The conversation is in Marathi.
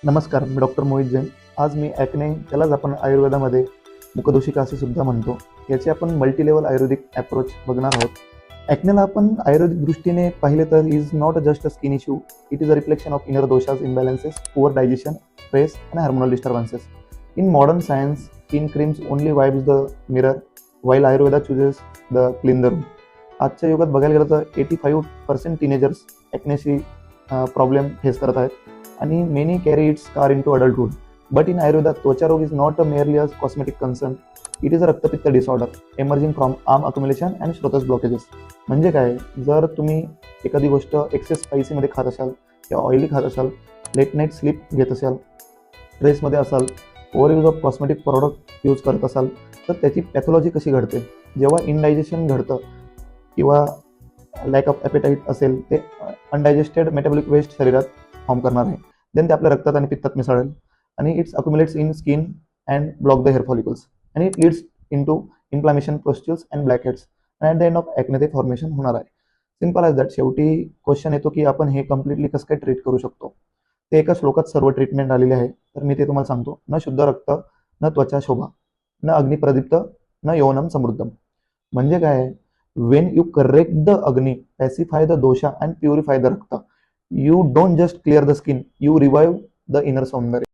नमस्कार, मी डॉक्टर मोहित जैन. आज मी ॲक्ने, त्यालाच आपण आयुर्वेदामध्ये मुखदोषिका असे सुद्धा म्हणतो, याची आपण मल्टीलेवल आयुर्वेदिक अप्रोच बघणार आहोत. ॲक्नेला आपण आयुर्वेदिक दृष्टीने पाहिले तर is not just a skin issue. It is a reflection of inner doshas, imbalances, poor digestion, stress and hormonal disturbances. In modern science, skin creams only wipes the mirror, while Ayurveda chooses the clean the room. आजच्या युगात बघायला गेलं तर 85% टीनेजर्स ॲक्नेशी प्रॉब्लेम फेस करत आहेत आणि many carry its scar into adulthood. But in Ayurveda त्वचारोग is not a merely a cosmetic concern. It is a raktapitta disorder emerging from ama accumulation and srotas blockages. म्हणजे काय, जर तुम्ही एखादी गोष्ट एक्सेस स्पायसीमध्ये खात असाल किंवा ऑइली खात असाल, लेट नाईट स्लीप घेत असाल, स्ट्रेसमध्ये असाल, over use of cosmetic product use करत असाल, तर त्याची पॅथॉलॉजी कशी घडते. जेव्हा इनडायजेशन घडतं किंवा लॅक ऑफ ॲपेटाईट असेल, ते अनडायजेस्टेड मेटाबॉलिक वेस्ट शरीरात फॉर्म करणार आहे. देन ते आपल्या रक्तात आणि पित्तात मिसळेल आणि its accumulates in skin and block the hair follicles आणि it leads into inflammation, pustules and blackheads. And at the end of acne ते फॉर्मेशन होणार आहे. Simple as that. शेवटी क्वेश्चन येतो की आपण हे कम्प्लिटली कसं काय ट्रीट करू शकतो. ते एका श्लोकात सर्व ट्रीटमेंट आलेले आहे, तर मी ते तुम्हाला सांगतो. न शुद्ध रक्त, न त्वचा शोभा, न अग्निप्रदीप्त, न यौनम समृद्धम. म्हणजे काय, Wien you correct the agni, pacify the dosha and purify the rakta, you don't just clear the skin, you revive the inner सौंदर्य.